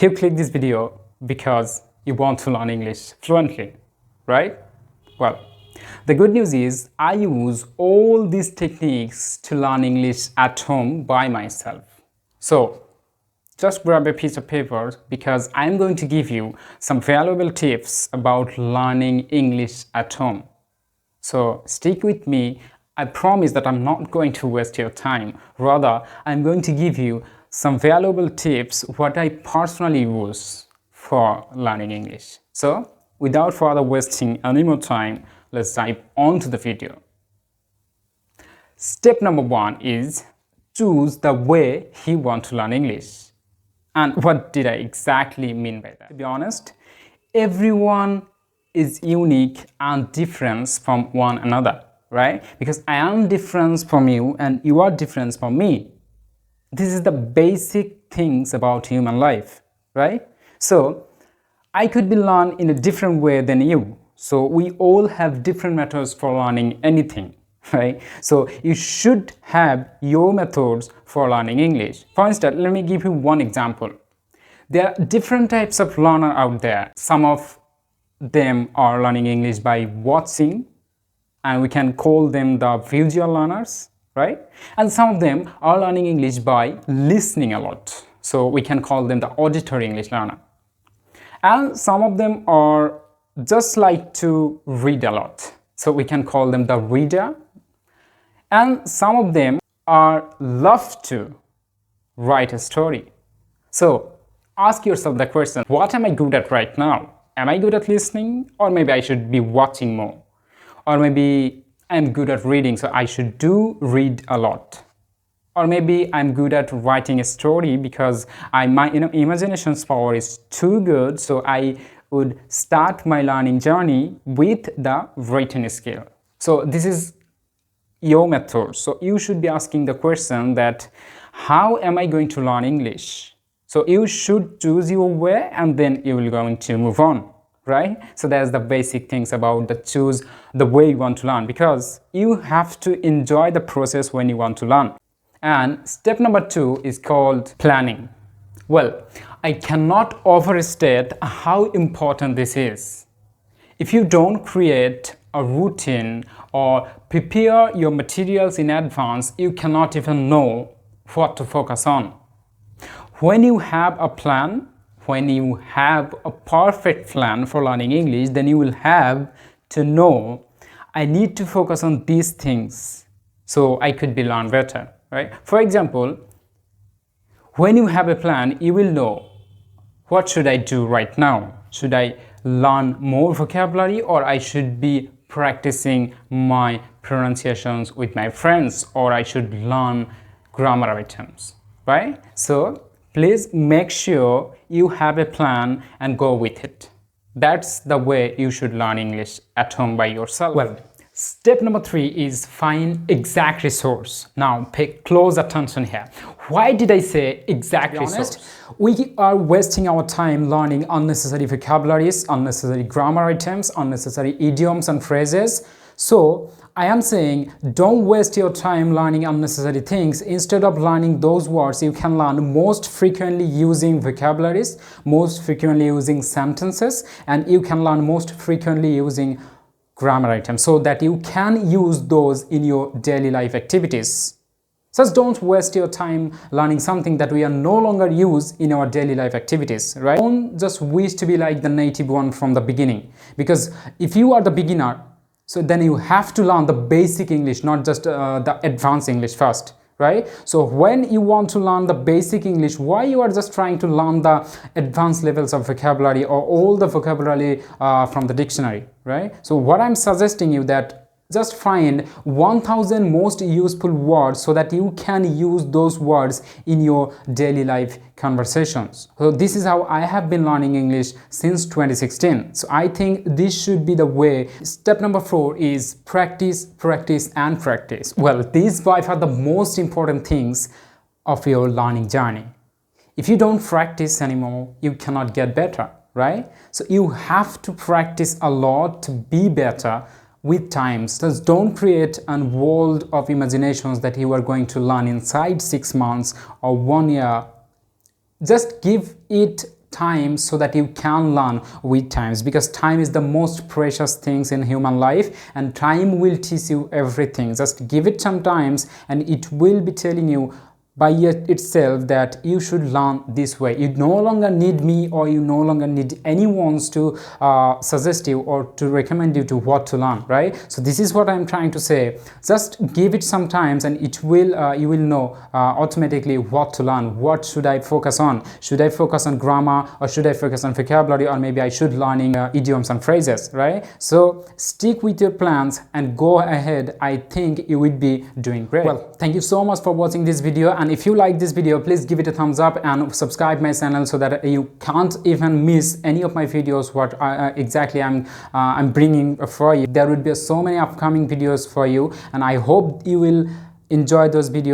You click this video because you want to learn English fluently, right? Well, the good news is I use all these techniques to learn English at home by myself. So just grab a piece of paper because I'm going to give you some valuable tips about learning English at home. So stick with me. I promise that I'm not going to waste your time. Rather, I'm going to give you some valuable tips what I personally use for learning English. So without further wasting any more time, let's dive on to the video. Step number 1 is choose the way you want to learn English. And what did I exactly mean by that? To be honest, everyone is unique and different from one another, right? Because I am different from you and you are different from me. This is the basic things about human life, right? So I could be learned in a different way than you. So we all have different methods for learning anything, right? So you should have your methods for learning English. For instance, let me give you one example. There are different types of learner out there. Some of them are learning English by watching, and we can call them the visual learners, right? And some of them are learning English by listening a lot. So we can call them the auditory English learner. And some of them are just like to read a lot. So we can call them the reader. And some of them are love to write a story. So ask yourself the question, what am I good at right now? Am I good at listening? Or maybe I should be watching more. Or maybe I'm good at reading, so I should read a lot. Or maybe I'm good at writing a story because my imagination's power is too good, so I would start my learning journey with the written skill. So this is your method. So you should be asking the question that how am I going to learn English? So you should choose your way and then you will going to move on, right? So that's the basic things about the choose the way you want to learn, because you have to enjoy the process when you want to learn. And step number 2 is called planning. Well, I cannot overstate how important this is. If you don't create a routine or prepare your materials in advance, you cannot even know what to focus on. When you have a plan, when you have a perfect plan for learning English, then you will have to know, I need to focus on these things so I could be learn better, right? For example, when you have a plan, you will know, what should I do right now? Should I learn more vocabulary, or I should be practicing my pronunciations with my friends, or I should learn grammar items, right? So please make sure you have a plan and go with it. That's the way you should learn English at home by yourself. Well, step number 3 is find exact resource. Now pay close attention here. Why did I say exact resource? We are wasting our time learning unnecessary vocabularies, unnecessary grammar items, unnecessary idioms and phrases. So I am saying don't waste your time learning unnecessary things. Instead of learning those words, you can learn most frequently using vocabularies, most frequently using sentences, and you can learn most frequently using grammar items so that you can use those in your daily life activities. Just don't waste your time learning something that we are no longer use in our daily life activities, right? Don't just wish to be like the native one from the beginning, because if you are the beginner, so then you have to learn the basic English, not just the advanced English first, right? So when you want to learn the basic English, why you are just trying to learn the advanced levels of vocabulary or all the vocabulary from the dictionary, right? So what I'm suggesting you that just find 1000 most useful words so that you can use those words in your daily life conversations. So this is how I have been learning English since 2016. So I think this should be the way. Step number 4 is practice, practice and practice. Well, these five are the most important things of your learning journey. If you don't practice anymore, you cannot get better, right? So you have to practice a lot to be better with time. Just don't create a world of imaginations that you are going to learn inside 6 months or 1 year. Just give it time so that you can learn with times, because time is the most precious things in human life, and time will teach you everything. Just give it some times and it will be telling you by itself that you should learn this way. You no longer need me, or you no longer need anyone to suggest you or to recommend you to what to learn, right? So this is what I'm trying to say. Just give it some times and it will you will know automatically what to learn. What should I focus on? Should I focus on grammar, or should I focus on vocabulary, or maybe I should learning idioms and phrases, right? So stick with your plans and go ahead. I think you would be doing great. Well, thank you so much for watching this video, and if you like this video, please give it a thumbs up and subscribe my channel so that you can't even miss any of my videos what exactly I'm bringing for you. There would be so many upcoming videos for you, and I hope you will enjoy those videos.